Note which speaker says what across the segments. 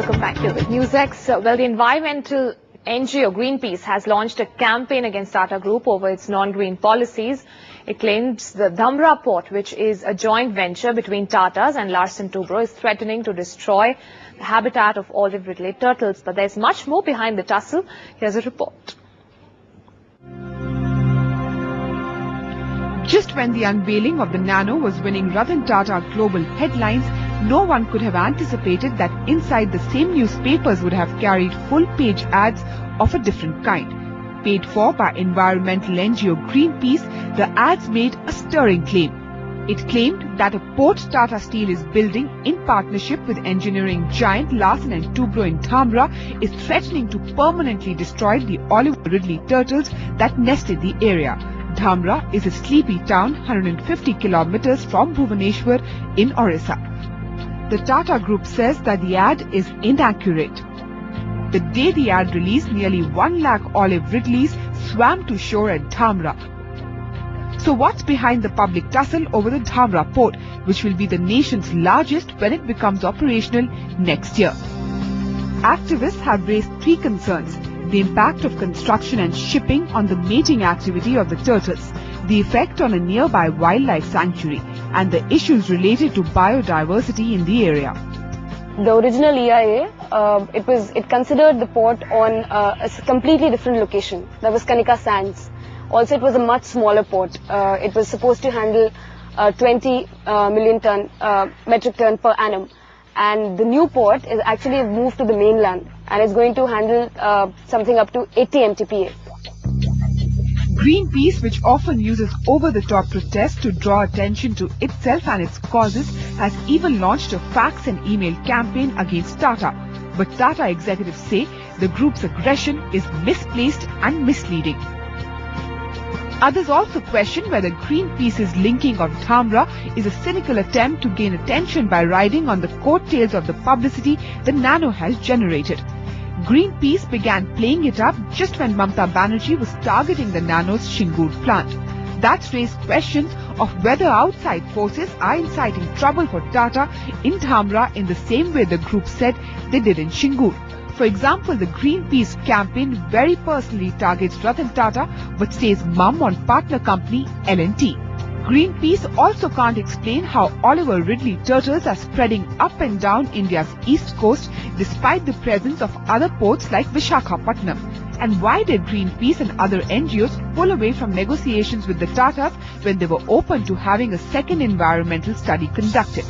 Speaker 1: Welcome back to the News X. Well, the environmental NGO Greenpeace has launched a campaign against Tata Group over its non-green policies. It claims the Dhamra port, which is a joint venture between Tatas and Larsen Toubro, is threatening to destroy the habitat of olive Ridley turtles. But there's much more behind the tussle. Here's a report.
Speaker 2: Just when the unveiling of the Nano was winning Ratan Tata global headlines, no one could have anticipated that inside the same newspapers would have carried full-page ads of a different kind. Paid for by environmental NGO Greenpeace, the ads made a stirring claim. It claimed that a port Tata Steel is building in partnership with engineering giant Larsen and Toubro in Dhamra is threatening to permanently destroy the olive Ridley turtles that nest in the area. Dhamra is a sleepy town 150 kilometers from Bhubaneswar in Orissa. The Tata Group says that the ad is inaccurate. The day the ad released, nearly 1 lakh olive Ridleys swam to shore at Dhamra. So what's behind the public tussle over the Dhamra port, which will be the nation's largest when it becomes operational next year? Activists have raised three concerns: the impact of construction and shipping on the mating activity of the turtles, the effect on a nearby wildlife sanctuary, and the issues related to biodiversity in the area.
Speaker 3: The original EIA, it considered the port on a completely different location. That was Kanika Sands. Also, it was a much smaller port. It was supposed to handle 20 million metric ton per annum. And the new port is actually moved to the mainland and is going to handle something up to 80 MTPA.
Speaker 2: Greenpeace, which often uses over-the-top protests to draw attention to itself and its causes, has even launched a fax and email campaign against Tata. But Tata executives say the group's aggression is misplaced and misleading. Others also question whether Greenpeace's linking of Dhamra is a cynical attempt to gain attention by riding on the coattails of the publicity the Nano has generated. Greenpeace began playing it up just when Mamata Banerjee was targeting the Nano's Shingur plant. That's raised questions of whether outside forces are inciting trouble for Tata in Dhamra in the same way the group said they did in Shingur. For example, the Greenpeace campaign very personally targets Ratan Tata but stays mum on partner company L&T. Greenpeace also can't explain how Oliver Ridley turtles are spreading up and down India's east coast despite the presence of other ports like Visakhapatnam. And why did Greenpeace and other NGOs pull away from negotiations with the Tatas when they were open to having a second environmental study conducted?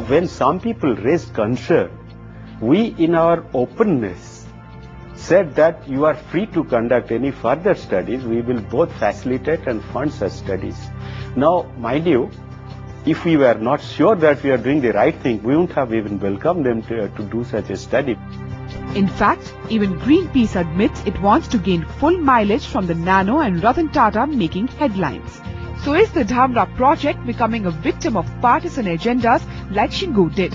Speaker 4: When some people raised concern, we in our openness said that you are free to conduct any further studies. We will both facilitate and fund such studies. Now, mind you, if we were not sure that we are doing the right thing, we wouldn't have even welcomed them to do such a study.
Speaker 2: In fact, even Greenpeace admits it wants to gain full mileage from the Nano and Ratan Tata making headlines. So is the Dhamra project becoming a victim of partisan agendas like Shingur did?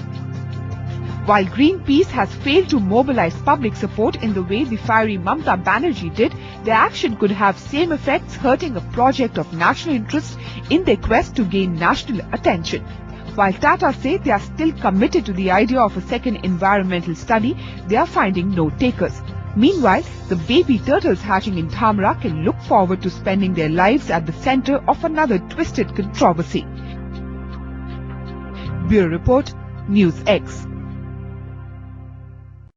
Speaker 2: While Greenpeace has failed to mobilize public support in the way the fiery Mamata Banerjee did, their action could have same effects, hurting a project of national interest in their quest to gain national attention. While Tata say they are still committed to the idea of a second environmental study, they are finding no takers. Meanwhile, the baby turtles hatching in Dhamra can look forward to spending their lives at the center of another twisted controversy. Bureau Report, News X.